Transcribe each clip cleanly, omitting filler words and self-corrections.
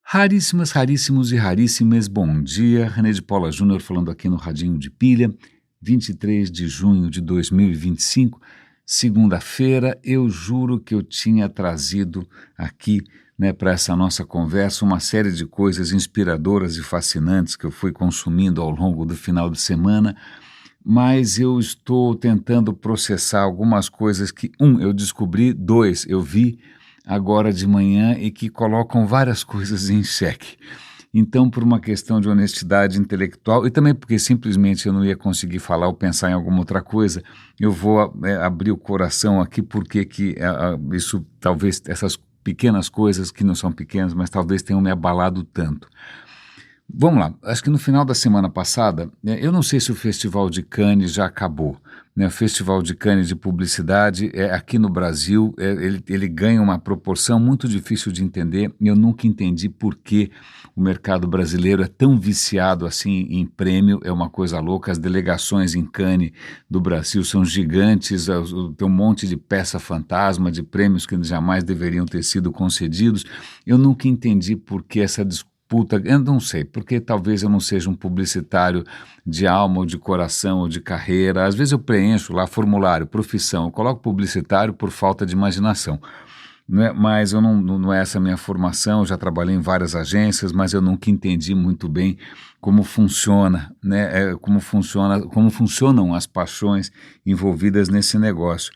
Raríssimas, raríssimos e raríssimas, bom dia. René de Paula Júnior falando aqui no Radinho de Pilha, 23 de junho de 2025, segunda-feira. Eu juro que eu tinha trazido aqui, para essa nossa conversa uma série de coisas inspiradoras e fascinantes que eu fui consumindo ao longo do final de semana, mas eu estou tentando processar algumas coisas que, eu descobri, dois, eu vi agora de manhã e que colocam várias coisas em xeque. Então, por uma questão de honestidade intelectual e também porque simplesmente eu não ia conseguir falar ou pensar em alguma outra coisa, eu vou abrir o coração aqui porque isso, talvez essas pequenas coisas que não são pequenas, mas talvez tenham me abalado tanto. Vamos lá, acho que no final da semana passada, eu não sei se o Festival de Cannes já acabou, o Festival de Cannes de publicidade aqui no Brasil, ele ganha uma proporção muito difícil de entender, e eu nunca entendi por que o mercado brasileiro é tão viciado assim em prêmio, é uma coisa louca. As delegações em Cannes do Brasil são gigantes, tem um monte de peça fantasma, de prêmios que jamais deveriam ter sido concedidos. Eu nunca entendi por que essa discussão. Eu não sei, porque talvez eu não seja um publicitário de alma ou de coração ou de carreira. Às vezes eu preencho lá formulário, profissão, eu coloco publicitário por falta de imaginação. Mas não é essa a minha formação. Eu já trabalhei em várias agências, mas eu nunca entendi muito bem como funciona, como funcionam as paixões envolvidas nesse negócio.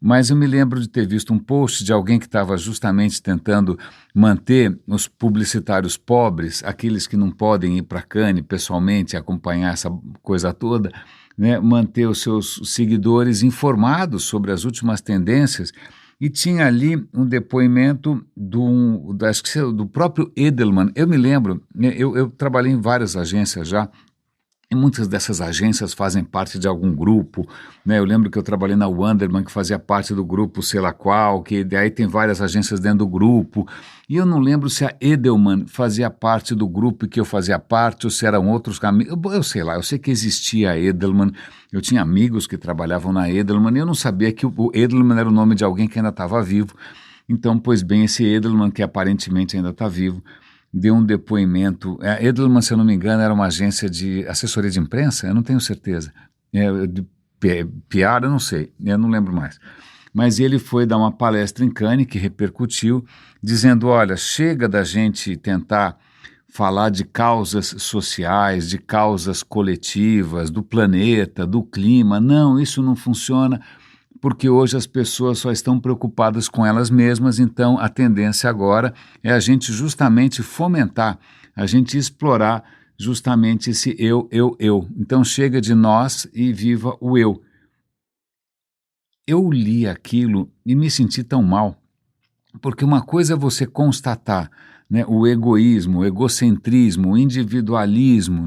Mas eu me lembro de ter visto um post de alguém que estava justamente tentando manter os publicitários pobres, aqueles que não podem ir para Cannes pessoalmente, acompanhar essa coisa toda, manter os seus seguidores informados sobre as últimas tendências. E tinha ali um depoimento do próprio Edelman. Eu me lembro, eu trabalhei em várias agências já, e muitas dessas agências fazem parte de algum grupo, Eu lembro que eu trabalhei na Wunderman, que fazia parte do grupo sei lá qual, que daí tem várias agências dentro do grupo, e eu não lembro se a Edelman fazia parte do grupo que eu fazia parte, ou se eram outros caminhos, eu sei lá, eu sei que existia a Edelman, eu tinha amigos que trabalhavam na Edelman, e eu não sabia que o Edelman era o nome de alguém que ainda estava vivo. Então, pois bem, esse Edelman, que aparentemente ainda está vivo, deu um depoimento. A Edelman, se eu não me engano, era uma agência de assessoria de imprensa, eu não tenho certeza. De PR, eu não sei, eu não lembro mais. Mas ele foi dar uma palestra em Cannes que repercutiu, dizendo, olha, chega da gente tentar falar de causas sociais, de causas coletivas, do planeta, do clima. Não, isso não funciona, porque hoje as pessoas só estão preocupadas com elas mesmas, então a tendência agora é a gente justamente fomentar, a gente explorar justamente esse eu. Então chega de nós e viva o eu. Eu li aquilo e me senti tão mal, porque uma coisa é você constatar, o egoísmo, o egocentrismo, o individualismo,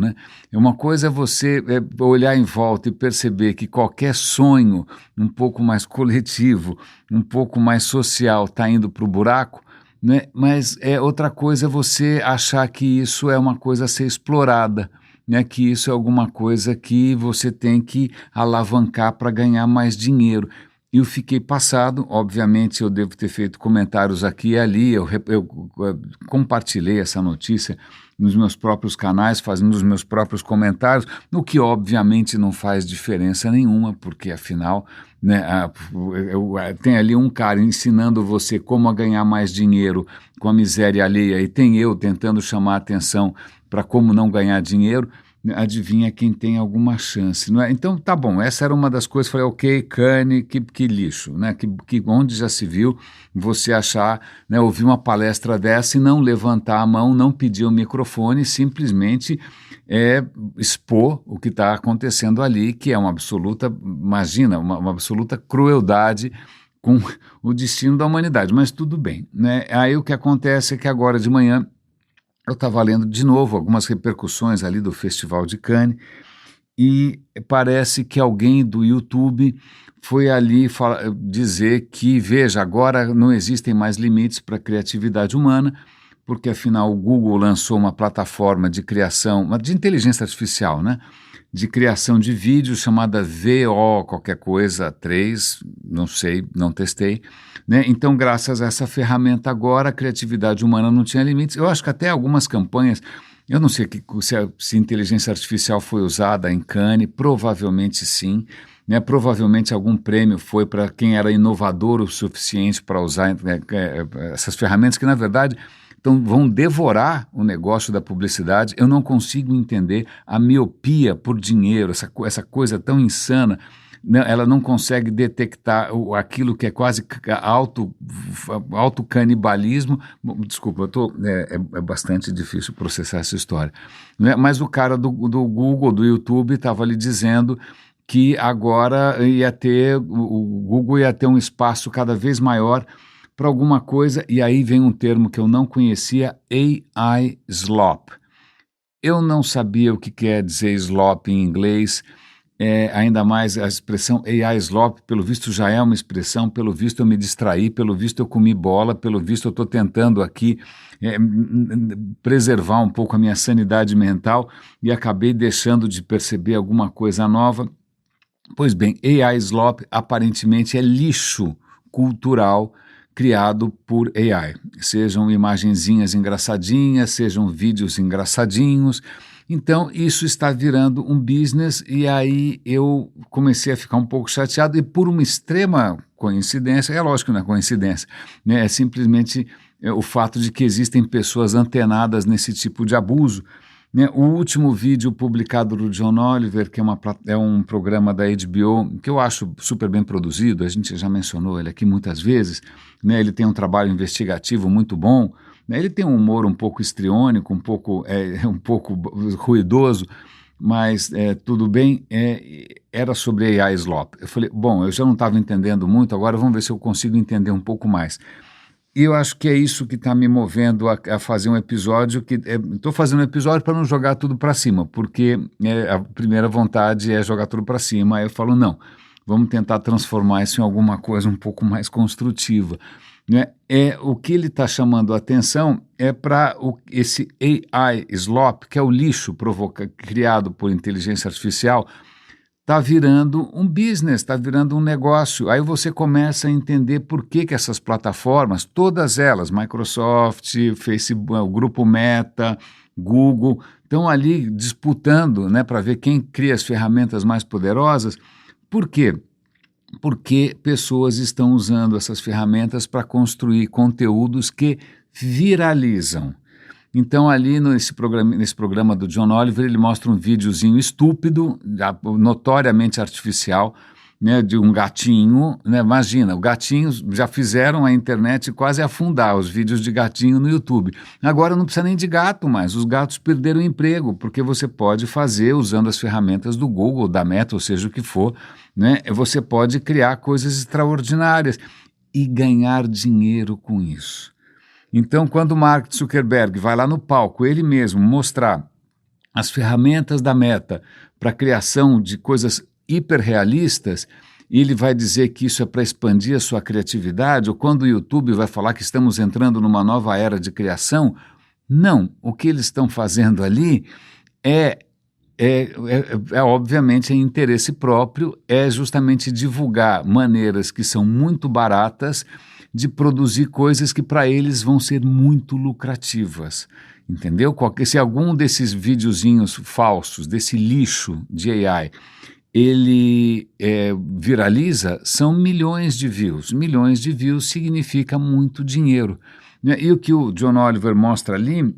Uma coisa é você olhar em volta e perceber que qualquer sonho um pouco mais coletivo, um pouco mais social está indo para o buraco, Mas outra coisa é você achar que isso é uma coisa a ser explorada, que isso é alguma coisa que você tem que alavancar para ganhar mais dinheiro. E eu fiquei passado, obviamente eu devo ter feito comentários aqui e ali, eu compartilhei essa notícia nos meus próprios canais, fazendo os meus próprios comentários, o que obviamente não faz diferença nenhuma, porque afinal tem ali um cara ensinando você como a ganhar mais dinheiro com a miséria alheia, e tem eu tentando chamar a atenção para como não ganhar dinheiro. Adivinha quem tem alguma chance, não é? Então, tá bom, essa era uma das coisas, falei, ok, Cannes, que lixo, que onde já se viu você achar, ouvir uma palestra dessa e não levantar a mão, não pedir o microfone, simplesmente expor o que está acontecendo ali, que é uma absoluta, imagina, uma absoluta crueldade com o destino da humanidade, mas tudo bem, Aí o que acontece é que agora de manhã eu estava lendo de novo algumas repercussões ali do Festival de Cannes e parece que alguém do YouTube foi ali dizer que, veja, agora não existem mais limites para a criatividade humana, porque afinal o Google lançou uma plataforma de criação, de inteligência artificial, de criação de vídeo chamada VO qualquer coisa 3, não sei, não testei, né? Então, graças a essa ferramenta agora, a criatividade humana não tinha limites. Eu acho que até algumas campanhas, eu não sei se inteligência artificial foi usada em Cannes, provavelmente sim, né? Provavelmente algum prêmio foi para quem era inovador o suficiente para usar essas ferramentas que, na verdade, então, vão devorar o negócio da publicidade. Eu não consigo entender a miopia por dinheiro, essa coisa tão insana. Ela não consegue detectar aquilo que é quase autocanibalismo. Desculpa, é bastante difícil processar essa história, né? Mas o cara do Google, do YouTube, estava ali dizendo que agora o Google ia ter um espaço cada vez maior para alguma coisa, e aí vem um termo que eu não conhecia, AI slop. Eu não sabia o que quer dizer slop em inglês, ainda mais a expressão AI slop, pelo visto já é uma expressão, pelo visto eu me distraí, pelo visto eu comi bola, pelo visto eu estou tentando aqui preservar um pouco a minha sanidade mental e acabei deixando de perceber alguma coisa nova. Pois bem, AI slop aparentemente é lixo cultural criado por AI, sejam imagenzinhas engraçadinhas, sejam vídeos engraçadinhos. Então, isso está virando um business e aí eu comecei a ficar um pouco chateado e por uma extrema coincidência, é lógico que não é coincidência, né? É simplesmente o fato de que existem pessoas antenadas nesse tipo de abuso, né? O último vídeo publicado do John Oliver, que é um programa da HBO, que eu acho super bem produzido, a gente já mencionou ele aqui muitas vezes, né? Ele tem um trabalho investigativo muito bom, né? Ele tem um humor um pouco histriônico, um pouco ruidoso, mas tudo bem, era sobre AI slop. Eu falei, bom, eu já não estava entendendo muito, agora vamos ver se eu consigo entender um pouco mais. E eu acho que é isso que está me movendo a fazer um episódio, estou fazendo um episódio para não jogar tudo para cima, porque a primeira vontade é jogar tudo para cima. Aí eu falo, não, vamos tentar transformar isso em alguma coisa um pouco mais construtiva, né? O que ele está chamando a atenção é para esse AI slop, que é o lixo criado por inteligência artificial, está virando um business, está virando um negócio. Aí você começa a entender por que essas plataformas, todas elas, Microsoft, Facebook, o grupo Meta, Google, estão ali disputando, né, para ver quem cria as ferramentas mais poderosas. Por quê? Porque pessoas estão usando essas ferramentas para construir conteúdos que viralizam. Então, ali nesse programa do John Oliver, ele mostra um videozinho estúpido, notoriamente artificial, né, de um gatinho, né? Imagina, o gatinho, já fizeram a internet quase afundar os vídeos de gatinho no YouTube. Agora não precisa nem de gato mais, os gatos perderam o emprego, porque você pode fazer, usando as ferramentas do Google, da Meta, ou seja o que for, né, você pode criar coisas extraordinárias e ganhar dinheiro com isso. Então, quando o Mark Zuckerberg vai lá no palco, ele mesmo mostrar as ferramentas da Meta para a criação de coisas hiperrealistas, e ele vai dizer que isso é para expandir a sua criatividade, ou quando o YouTube vai falar que estamos entrando numa nova era de criação, não. O que eles estão fazendo ali obviamente interesse próprio, é justamente divulgar maneiras que são muito baratas de produzir coisas que para eles vão ser muito lucrativas, entendeu? Se algum desses videozinhos falsos, desse lixo de AI, ele viraliza, são milhões de views. Milhões de views significa muito dinheiro, né? E o que o John Oliver mostra ali,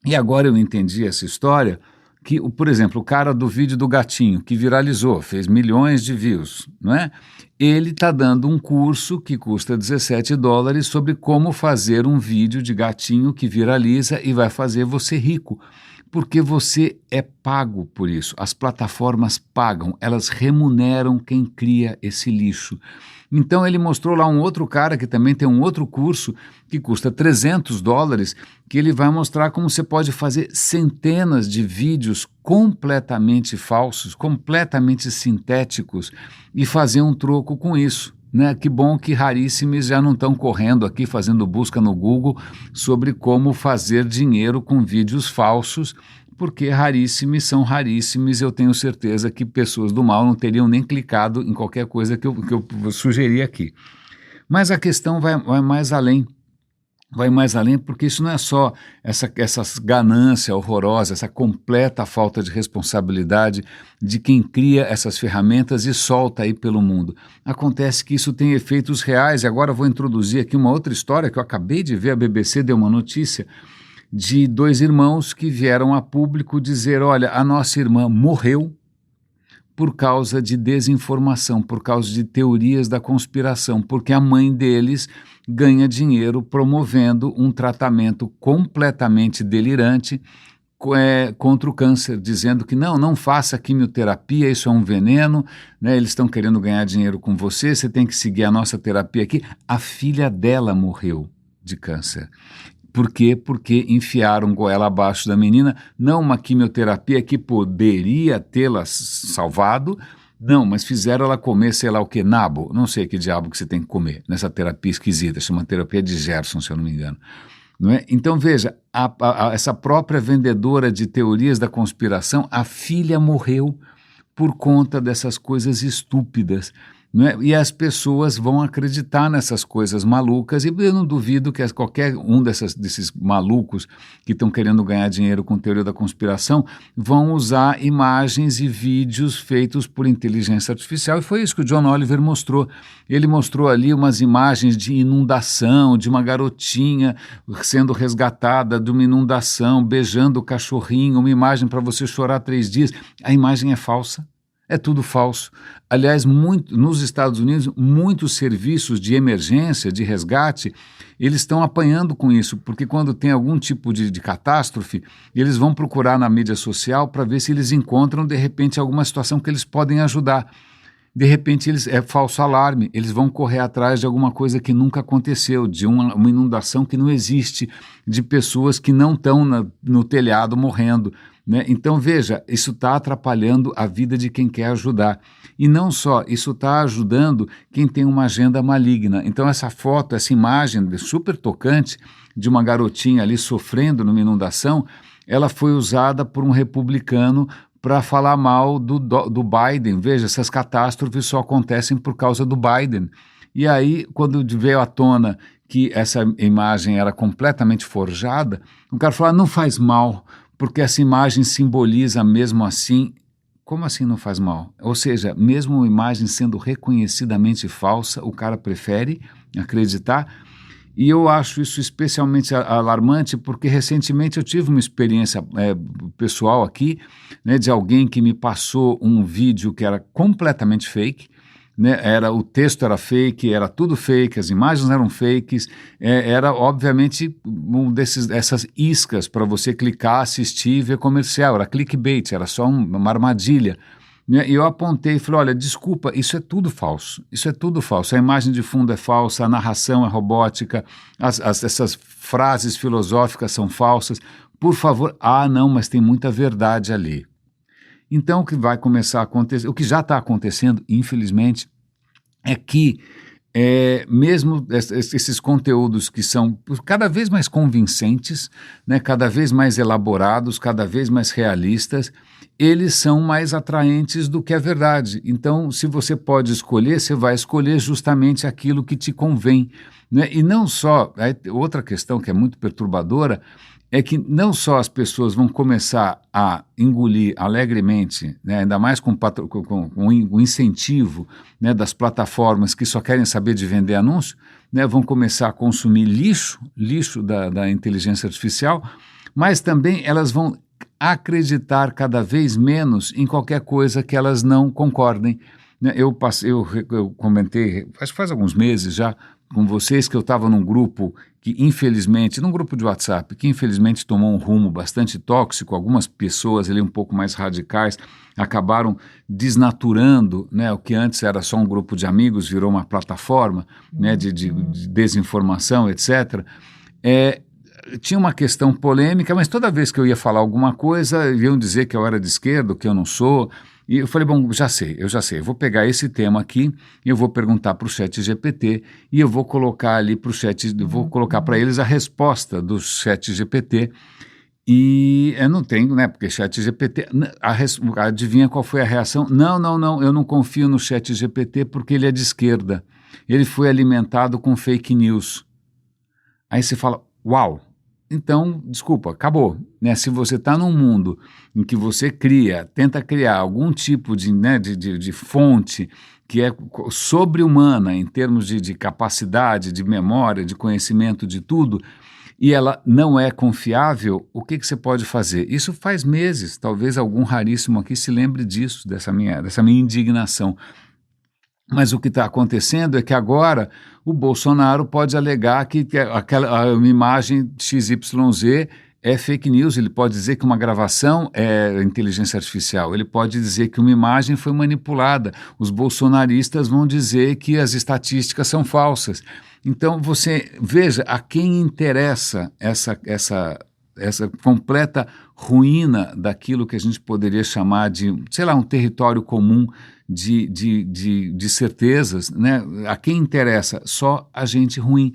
e agora eu entendi essa história, que, por exemplo, o cara do vídeo do gatinho, que viralizou, fez milhões de views, não é? Ele está dando um curso que custa $17 sobre como fazer um vídeo de gatinho que viraliza e vai fazer você rico, porque você é pago por isso. As plataformas pagam, elas remuneram quem cria esse lixo. Então ele mostrou lá um outro cara que também tem um outro curso que custa $300, que ele vai mostrar como você pode fazer centenas de vídeos completamente falsos, completamente sintéticos e fazer um troco com isso, né? Que bom que raríssimos já não estão correndo aqui fazendo busca no Google sobre como fazer dinheiro com vídeos falsos porque raríssimos são raríssimos, eu tenho certeza que pessoas do mal não teriam nem clicado em qualquer coisa que eu sugeri aqui. Mas a questão vai mais além. Vai mais além porque isso não é só essa ganância horrorosa, essa completa falta de responsabilidade de quem cria essas ferramentas e solta aí pelo mundo. Acontece que isso tem efeitos reais, e agora eu vou introduzir aqui uma outra história que eu acabei de ver, a BBC deu uma notícia de 2 irmãos que vieram a público dizer, olha, a nossa irmã morreu por causa de desinformação, por causa de teorias da conspiração, porque a mãe deles ganha dinheiro promovendo um tratamento completamente delirante contra o câncer, dizendo que não faça quimioterapia, isso é um veneno, né? Eles estão querendo ganhar dinheiro com você, você tem que seguir a nossa terapia aqui. A filha dela morreu de câncer. Por quê? Porque enfiaram goela abaixo da menina, não uma quimioterapia que poderia tê-la salvado, não, mas fizeram ela comer, sei lá o que, nabo, não sei que diabo que você tem que comer, nessa terapia esquisita, chama terapia de Gerson, se eu não me engano. Não é? Então veja, essa própria vendedora de teorias da conspiração, a filha morreu por conta dessas coisas estúpidas. Não é? E as pessoas vão acreditar nessas coisas malucas, e eu não duvido que qualquer um desses malucos que estão querendo ganhar dinheiro com teoria da conspiração vão usar imagens e vídeos feitos por inteligência artificial, e foi isso que o John Oliver mostrou. Ele mostrou ali umas imagens de inundação, de uma garotinha sendo resgatada de uma inundação, beijando o cachorrinho, uma imagem para você chorar 3 dias. A imagem é falsa. É tudo falso. Aliás, nos Estados Unidos, muitos serviços de emergência, de resgate, eles estão apanhando com isso, porque quando tem algum tipo de catástrofe, eles vão procurar na mídia social para ver se eles encontram, de repente, alguma situação que eles podem ajudar. De repente, é falso alarme, eles vão correr atrás de alguma coisa que nunca aconteceu, de uma inundação que não existe, de pessoas que não estão no telhado morrendo. Né? Então, veja, isso está atrapalhando a vida de quem quer ajudar. E não só, isso está ajudando quem tem uma agenda maligna. Então, essa foto, essa imagem super tocante de uma garotinha ali sofrendo numa inundação, ela foi usada por um republicano para falar mal do Biden. Veja, essas catástrofes só acontecem por causa do Biden. E aí, quando veio à tona que essa imagem era completamente forjada, o cara falou, não faz mal, porque essa imagem simboliza mesmo assim. Como assim não faz mal? Ou seja, mesmo uma imagem sendo reconhecidamente falsa, o cara prefere acreditar. E eu acho isso especialmente alarmante porque recentemente eu tive uma experiência pessoal aqui, né, de alguém que me passou um vídeo que era completamente fake, né, o texto era fake, era tudo fake, as imagens eram fakes, era obviamente essas iscas para você clicar, assistir e ver comercial, era clickbait, era só uma armadilha. E eu apontei e falei, olha, desculpa, isso é tudo falso, a imagem de fundo é falsa, a narração é robótica, essas frases filosóficas são falsas, por favor, não, mas tem muita verdade ali. Então o que vai começar a acontecer, o que já está acontecendo, infelizmente, é que mesmo esses conteúdos que são cada vez mais convincentes, né, cada vez mais elaborados, cada vez mais realistas, eles são mais atraentes do que a verdade. Então, se você pode escolher, você vai escolher justamente aquilo que te convém. Né? E não só, outra questão que é muito perturbadora, é que não só as pessoas vão começar a engolir alegremente, né, ainda mais com o incentivo, né, das plataformas que só querem saber de vender anúncio, né, vão começar a consumir lixo da inteligência artificial, mas também elas vão acreditar cada vez menos em qualquer coisa que elas não concordem. Né? Eu comentei, faz alguns meses já, com vocês, que eu estava num grupo num grupo de WhatsApp, que infelizmente tomou um rumo bastante tóxico. Algumas pessoas ali um pouco mais radicais acabaram desnaturando, né, o que antes era só um grupo de amigos, virou uma plataforma, né, de desinformação, etc. Tinha uma questão polêmica, mas toda vez que eu ia falar alguma coisa, iam dizer que eu era de esquerda, que eu não sou. E eu falei, bom, eu já sei, eu vou pegar esse tema aqui, e eu vou perguntar para o ChatGPT, e eu vou colocar ali para o chat, vou colocar para eles a resposta do ChatGPT, E eu não tenho, né? Porque ChatGPT, adivinha qual foi a reação? Não, não, não, eu não confio no ChatGPT porque ele é de esquerda. Ele foi alimentado com fake news. Aí você fala, uau, então, desculpa, acabou. Né? Se você está num mundo em que você tenta criar algum tipo de, né, de fonte que é sobre-humana em termos de capacidade, de memória, de conhecimento de tudo, e ela não é confiável, o que você pode fazer? Isso faz meses, talvez algum raríssimo aqui se lembre disso, dessa minha indignação. Mas o que está acontecendo é que agora o Bolsonaro pode alegar que aquela uma imagem XYZ é fake news, ele pode dizer que uma gravação é inteligência artificial, ele pode dizer que uma imagem foi manipulada, os bolsonaristas vão dizer que as estatísticas são falsas. Então você veja a quem interessa essa completa ruína daquilo que a gente poderia chamar de, sei lá, um território comum de certezas, né? A quem interessa? Só a gente ruim.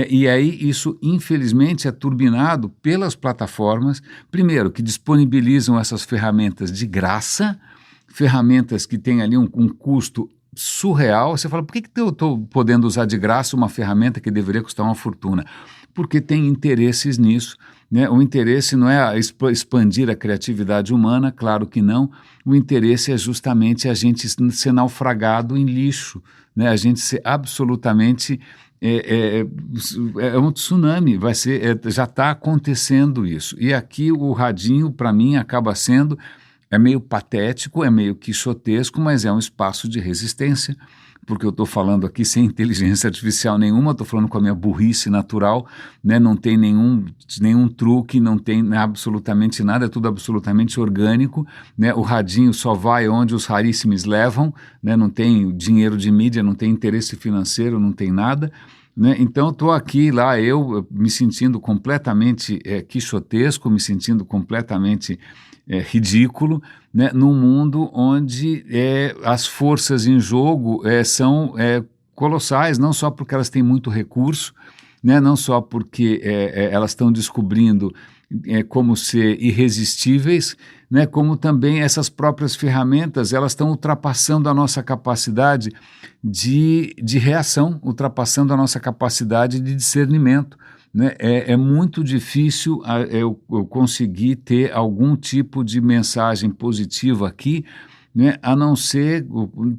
E aí isso, infelizmente, é turbinado pelas plataformas, primeiro, que disponibilizam essas ferramentas de graça, ferramentas que têm ali um custo surreal. Você fala, por que eu estou podendo usar de graça uma ferramenta que deveria custar uma fortuna? Porque tem interesses nisso. Né? O interesse não é expandir a criatividade humana, claro que não. O interesse é justamente a gente ser naufragado em lixo, né? A gente ser absolutamente um tsunami, já está acontecendo isso. E aqui o radinho, para mim, acaba sendo, é meio patético, é meio quixotesco, mas é um espaço de resistência, porque eu estou falando aqui sem inteligência artificial nenhuma, estou falando com a minha burrice natural, né? Não tem nenhum truque, não tem absolutamente nada, é tudo absolutamente orgânico, né? O radinho só vai onde os raríssimos levam, né? Não tem dinheiro de mídia, não tem interesse financeiro, não tem nada. Né? Então, estou aqui, lá, eu me sentindo completamente quixotesco, me sentindo completamente ridículo, né? Num mundo onde as forças em jogo são colossais, não só porque elas têm muito recurso, né? Não só porque elas estão descobrindo como ser irresistíveis, né? Como também essas próprias ferramentas, elas estão ultrapassando a nossa capacidade de reação, ultrapassando a nossa capacidade de discernimento. Né? É muito difícil eu conseguir ter algum tipo de mensagem positiva aqui, né? A não ser,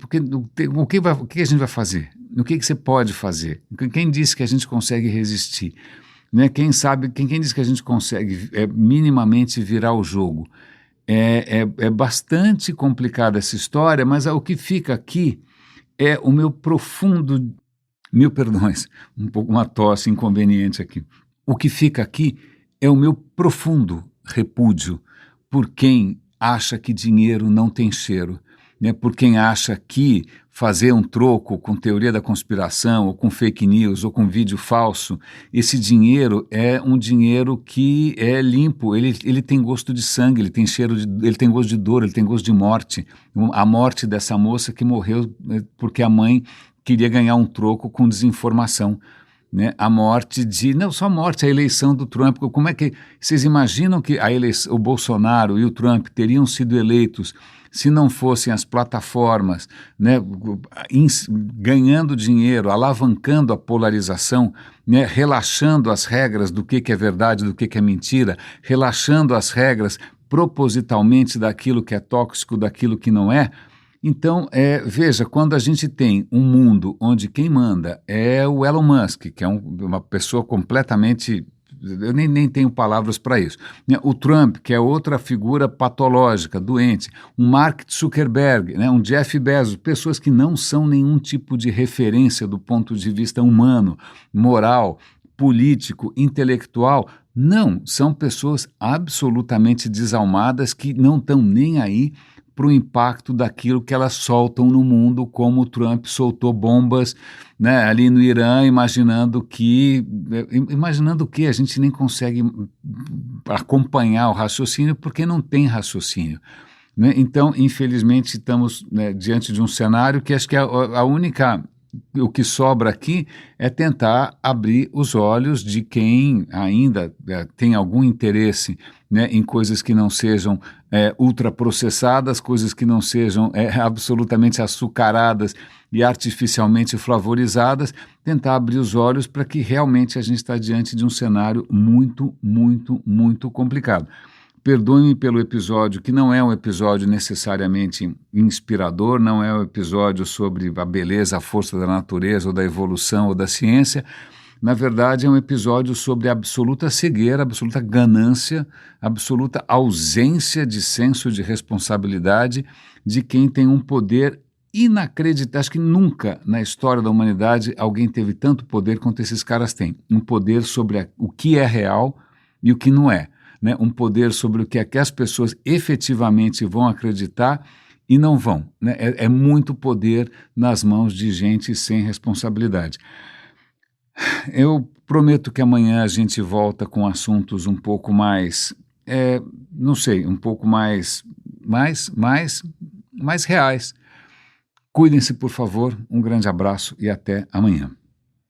porque o que a gente vai fazer? O que você pode fazer? Quem disse que a gente consegue resistir? Né? Quem disse que a gente consegue minimamente virar o jogo? É bastante complicada essa história, mas o que fica aqui é o meu profundo, mil perdões, uma tosse inconveniente aqui. O que fica aqui é o meu profundo repúdio por quem acha que dinheiro não tem cheiro, né? Por quem acha que fazer um troco com teoria da conspiração, ou com fake news, ou com vídeo falso, esse dinheiro é um dinheiro que é limpo, ele tem gosto de sangue, ele tem gosto de dor, ele tem gosto de morte. A morte dessa moça que morreu porque a mãe queria ganhar um troco com desinformação. Né? A morte não só a morte, a eleição do Trump. Como é que vocês imaginam que o Bolsonaro e o Trump teriam sido eleitos se não fossem as plataformas, né, ganhando dinheiro, alavancando a polarização, né, relaxando as regras do que é verdade, do que é mentira, relaxando as regras propositalmente daquilo que é tóxico, daquilo que não é? Então, veja, quando a gente tem um mundo onde quem manda é o Elon Musk, que é uma pessoa completamente... Eu nem tenho palavras para isso. O Trump, que é outra figura patológica, doente. Um Mark Zuckerberg, né? Um Jeff Bezos, pessoas que não são nenhum tipo de referência do ponto de vista humano, moral, político, intelectual. Não, são pessoas absolutamente desalmadas que não estão nem aí para o impacto daquilo que elas soltam no mundo, como o Trump soltou bombas, né, ali no Irã, imaginando que a gente nem consegue acompanhar o raciocínio porque não tem raciocínio. Né? Então, infelizmente, estamos, né, diante de um cenário que acho que o que sobra aqui é tentar abrir os olhos de quem ainda tem algum interesse, né, em coisas que não sejam ultraprocessadas, coisas que não sejam absolutamente açucaradas e artificialmente flavorizadas, tentar abrir os olhos para que realmente a gente está diante de um cenário muito, muito, muito complicado. Perdoe-me pelo episódio, que não é um episódio necessariamente inspirador, não é um episódio sobre a beleza, a força da natureza, ou da evolução, ou da ciência. Na verdade, é um episódio sobre absoluta cegueira, absoluta ganância, absoluta ausência de senso de responsabilidade de quem tem um poder inacreditável. Acho que nunca na história da humanidade alguém teve tanto poder quanto esses caras têm. Um poder sobre o que é real e o que não é. Né, um poder sobre o que é que as pessoas efetivamente vão acreditar e não vão. Né? É muito poder nas mãos de gente sem responsabilidade. Eu prometo que amanhã a gente volta com assuntos um pouco mais, não sei, um pouco mais reais. Cuidem-se, por favor. Um grande abraço e até amanhã.